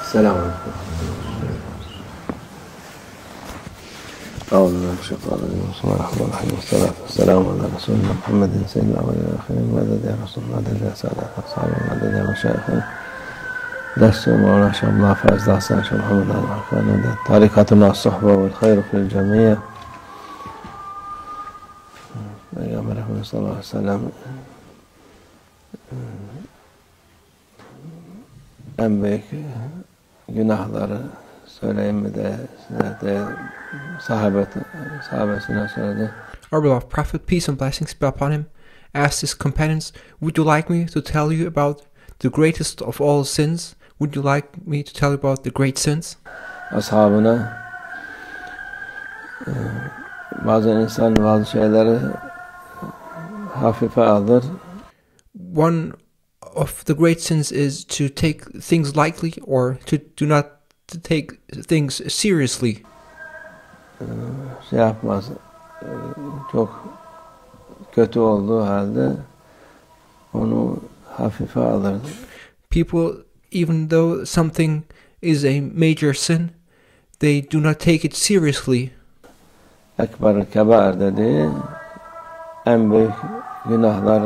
السلام عليكم. أعوذ بالله من الشيطان الرجيم. بسم الله الرحمن الرحيم والصلاة والسلام على رسولنا محمد سيد الأولين والآخرين مدد يا رسول الله مدد يا سادة أصحابه مدد يا مشايخنا لست مولانا شاء الله فاز دعسان شاء محمد الحكاني مدد طريقتنا الصحبة والخير في الجميع. Peygamber Efendimiz sallallahu aleyhi ve sellem en büyük günahları söyleyeyim mi de size de sahabesine söyledi. Our beloved Prophet, peace and blessings be upon him, asked his companions, "Would you like me to tell you about the greatest of all sins? Would you like me to tell you about the great sins?" Ashabına bazı insan bazı şeyleri hafife alır. One of the great sins is to take things lightly or to do not take things seriously. Şey yapmaz. Çok kötü olduğu halde onu hafife alır. People, even though something is a major sin, they do not take it seriously. Ekber kebair dediği en büyük günahlar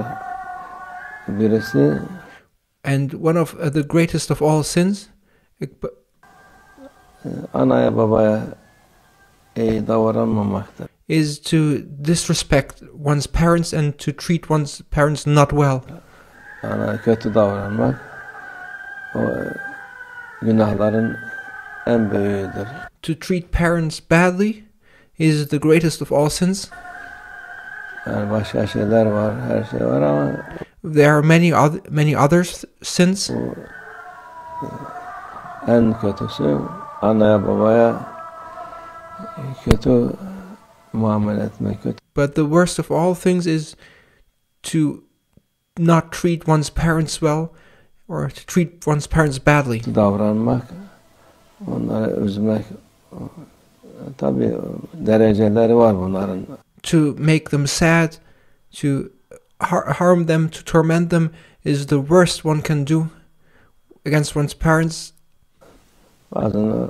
birisi. And one of the greatest of all sins, Anaya babaya iyi davranmamaktır. is to disrespect one's parents and to treat one's parents not well. Anaya kötü davranmak o günahların en büyüğüdür. To treat parents badly is the greatest of all sins. Yani başka şeyler var, her şey var ama There are many other sins. En kötüsü anaya babaya kötü muamele etmek. But the worst of all things is to not treat one's parents well or to treat one's parents badly. Davranmak, onları üzmek, tabii dereceleri var bunların. To make them sad, to harm them, to torment them is the worst one can do against one's parents. Bazen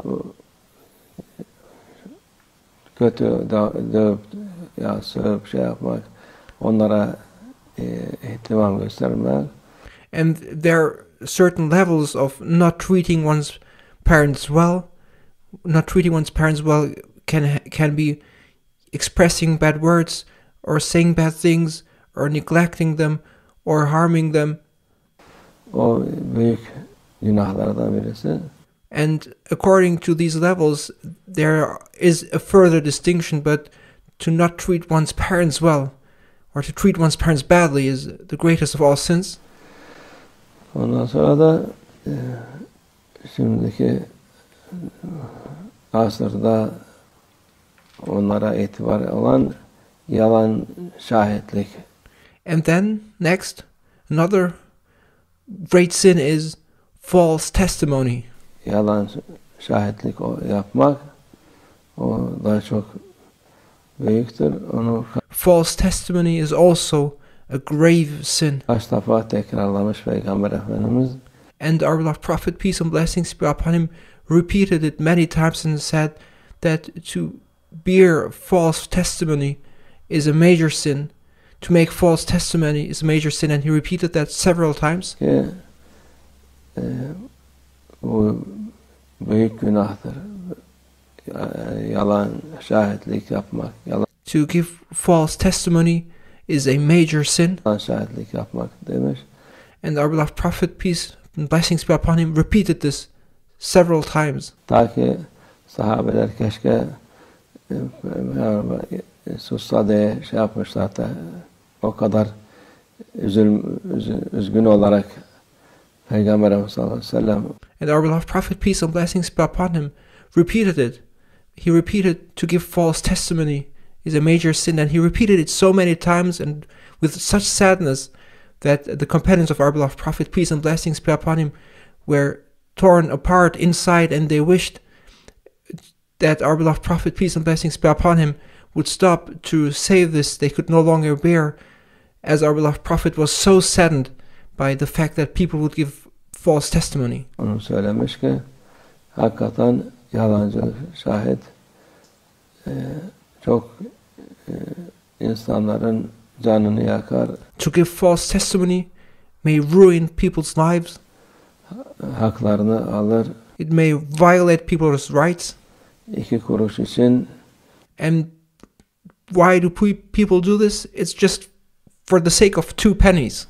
kötü dövüp ya sövüp şey yapmak, onlara ihtimam göstermek. And there are certain levels of not treating one's parents well. Not treating one's parents well can be expressing bad words or saying bad things or neglecting them or harming them. O büyük günahlardan birisi. And according to these levels, there is a further distinction, but to not treat one's parents well or to treat one's parents badly is the greatest of all sins. Ondan sonra da şimdiki asırda onlara itibar olan yalan şahitlik. And then, next, another great sin is false testimony. Yalan şahitlik yapmak o daha çok büyüktür. Onu False testimony is also a grave sin. kaç defa tekrarlamış Peygamber Efendimiz. And our beloved Prophet, peace and blessings be upon him, repeated it many times and said that to bear false testimony is a major sin. To make false testimony is a major sin, and he repeated that several times. Ki bu büyük günahtır. Yalan şahitlik yapmak, yalan To give false testimony is a major sin. şahitlik yapmak demiş. And our beloved Prophet, peace and blessings be upon him, repeated this several times. Ta ki sahabeler keşke sussa diye şey yapmışlar da o kadar üzgün olarak Peygamber Efendimiz sallallahu aleyhi ve sellem. And our beloved Prophet, peace and blessings be upon him, repeated it. He repeated to give false testimony is a major sin, and he repeated it so many times and with such sadness that the companions of our beloved Prophet, peace and blessings be upon him, were torn apart inside, and they wished that our beloved Prophet, peace and blessings be upon him, would stop to say this. They could no longer bear, as our beloved Prophet was so saddened by the fact that people would give false testimony. Onu söylemiş ki hakikaten yalancı şahit çok insanların canını yakar. To give false testimony may ruin people's lives. Haklarını alır. It may violate people's rights. 2 kuruş için And why do people do this? It's just for the sake of 2 pennies.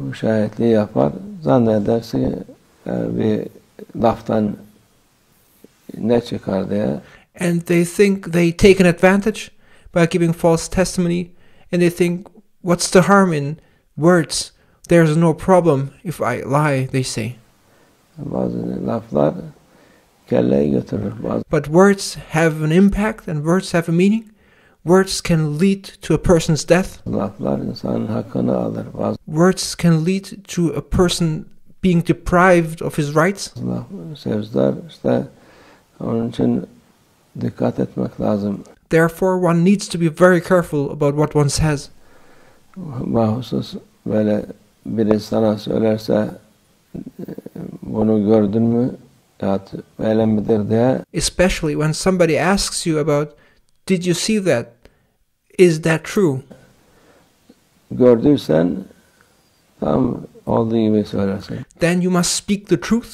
Bu şahitliği yapar. Zannederse bir laftan ne çıkar diye. And they think they take an advantage by giving false testimony. And they think, what's the harm in words? There's no problem if I lie, they say. Bazı laflar kelleyi götürür. But words have an impact and words have a meaning. Words can lead to a person's death. Laflar insanın hakkını alır. Bazı Words can lead to a person being deprived of his rights. sözler işte onun için dikkat etmek lazım. Therefore, one needs to be very careful about what one says. Bahusus böyle biri sana söylerse bunu gördün mü? Ya böyle midir diye. Especially when somebody asks you about, did you see that? Is that true? Gördüysen tam olduğu gibi söylersin. Then you must speak the truth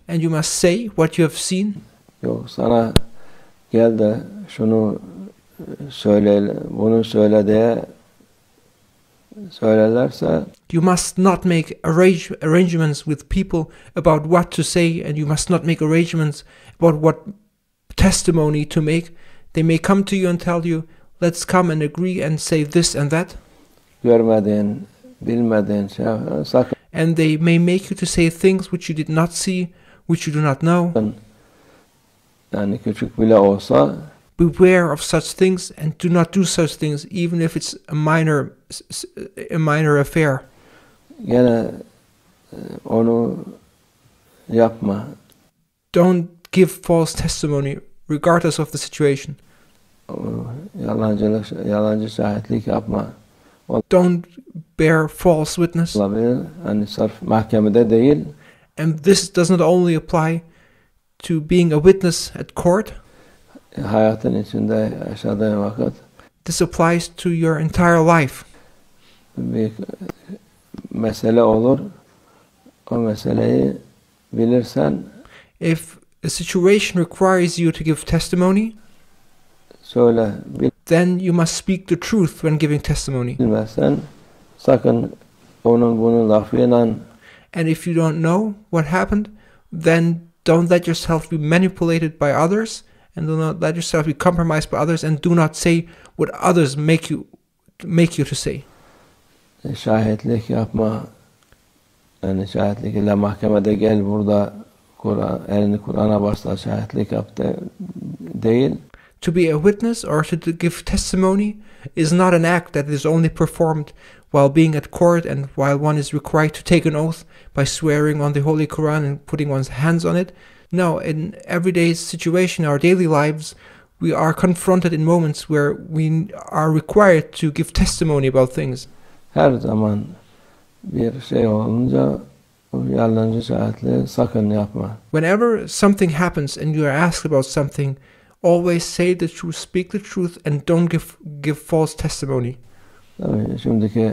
and you must say what you have seen. Yok sana gel de şunu söyle, bunu söyle diye söylerlerse You must not make arrangements with people about what to say, and you must not make arrangements about what testimony to make. They may come to you and tell you, let's come and agree and say this and that. görmediğin, bilmediğin şey sakın. And they may make you to say things which you did not see, which you do not know. Yani küçük bile olsa Beware of such things and do not do such things, even if it's a minor affair. gene onu yapma. Don't give false testimony, regardless of the situation. Yalancı şahitlik yapma. Don't bear false witness. Olabilir. Hani sırf mahkemede değil. And this does not only apply to being a witness at court. Hayatın içinde yaşadığın vakit. This applies to your entire life. Bir mesele olur. O meseleyi bilirsen If a situation requires you to give testimony, söyle. then you must speak the truth when giving testimony. Bilmezsen sakın onun bunun lafıyla. And if you don't know what happened, then don't let yourself be manipulated by others, and do not let yourself be compromised by others, and do not say what others make you to say. Şahitlik yapma. Yani şahitlik ile mahkemede gel burada elini Kur'an'a basla şahitlik yap değil. To be a witness or to give testimony is not an act that is only performed while being at court and while one is required to take an oath by swearing on the Holy Quran and putting one's hands on it. No, in everyday situation, our daily lives, we are confronted in moments where we are required to give testimony about things. Her zaman bir şey olunca yalancı şahitliği sakın yapma. Whenever something happens and you are asked about something, always say the truth, speak the truth, and don't give false testimony. Tabii şimdiki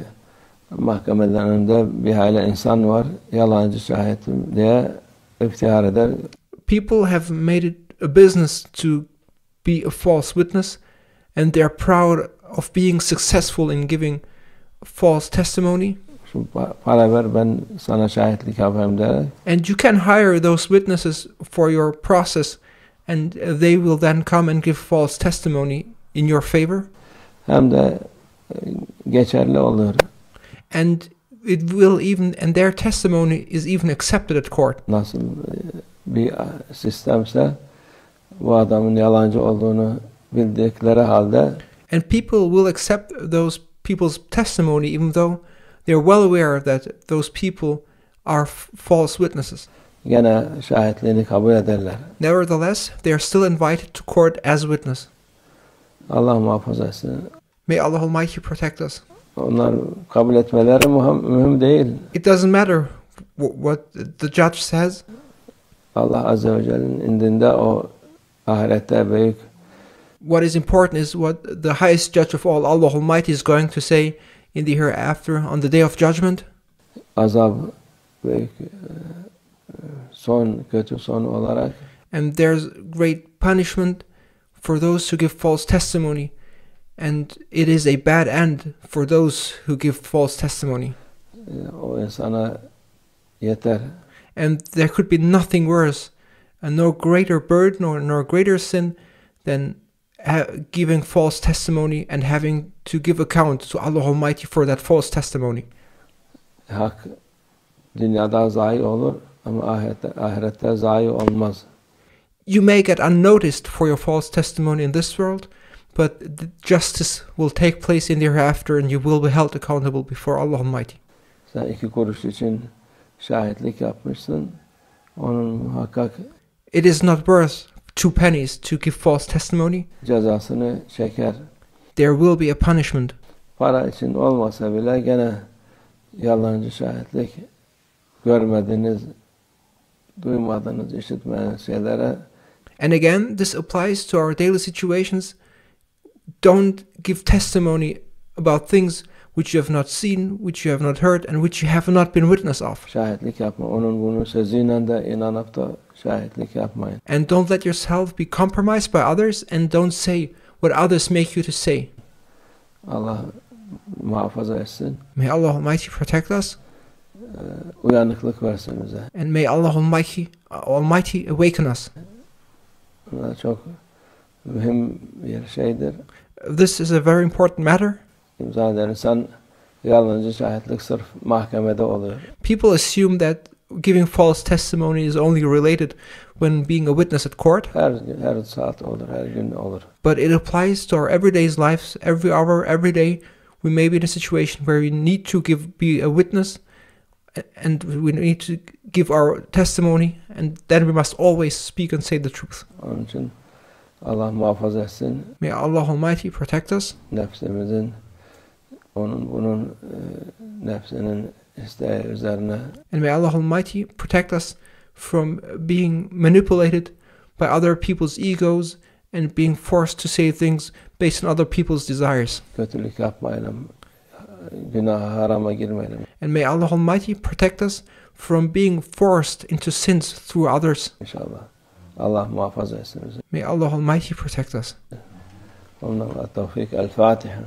mahkemelerinde bir hayli insan var, yalancı şahitim diye iftihar eder. People have made it a business to be a false witness, and they are proud of being successful in giving false testimony. Şu para ver ben sana şahitlik yapayım der. And you can hire those witnesses for your process, and they will then come and give false testimony in your favor. Hem de geçerli olur. And it will and their testimony is even accepted at court. Nasıl bir sistemse bu adamın yalancı olduğunu bildikleri halde And people will accept those people's testimony even though they're well aware that those people are false witnesses. gene şahitliğini kabul ederler. Nevertheless, they are still invited to court as witness. Allah muhafaza etsin. May Allah Almighty protect us. Onlar kabul etmeleri mühim değil. It doesn't matter what the judge says. Allah Azze ve Celle'nin indinde o ahirette büyük What is important is what the highest judge of all, Allah Almighty, is going to say in the hereafter on the day of judgment. azap, büyük son, kötü son olarak And there's great punishment for those who give false testimony. And it is a bad end for those who give false testimony. o insana yeter. And there could be nothing worse, and no greater burden or no greater sin than giving false testimony and having to give account to Allah Almighty for that false testimony. Hak dünyada zayi olur ama ahirette zayi olmaz. You may get unnoticed for your false testimony in this world, but the justice will take place in the hereafter, and you will be held accountable before Allah Almighty. Sen 2 kuruş için şahitlik yapmışsın. Onun muhakkak It is not worth 2 pennies to give false testimony. cezasını çeker. There will be a punishment. Para için olmasa bile gene yalancı şahitlik, görmediğiniz, duymadığınız, işitmediğiniz şeylere. And again, this applies to our daily situations. Don't give testimony about things which you have not seen, which you have not heard, and which you have not been witness of. Şahitlik yapma. Onun bunun sözüyle de inanıp da şahitlik yapmayın. And don't let yourself be compromised by others, and don't say what others make you to say. Allah muhafaza etsin. May Allah Almighty protect us, Uyanıklık versin bize. and may Allah Almighty awaken us. Bu da çok mühim bir şeydir. This is a very important matter. Zaten insan yalancı şahitlik sırf mahkemede oluyor. People assume that giving false testimony is only related when being a witness at court, Her saat olur, her gün olur. but it applies to our everyday's lives. Every hour, every day, we may be in a situation where we need to be a witness, and we need to give our testimony, and then we must always speak and say the truth. Onun için Allah muhafaza etsin. May Allah Almighty protect us, Nefsimizin, bunun nefsinin isteği üzerine and may Allah Almighty protect us from being manipulated by other people's egos and being forced to say things based on other people's desires. kötülük yapmayalım. Günaha, harama girmeyelim. And may Allah Almighty protect us from being forced into sins through others. İnşallah. Allah muhafaza etsin bizi. May Allah Almighty protect us. Onunla tevfik. El Fatiha.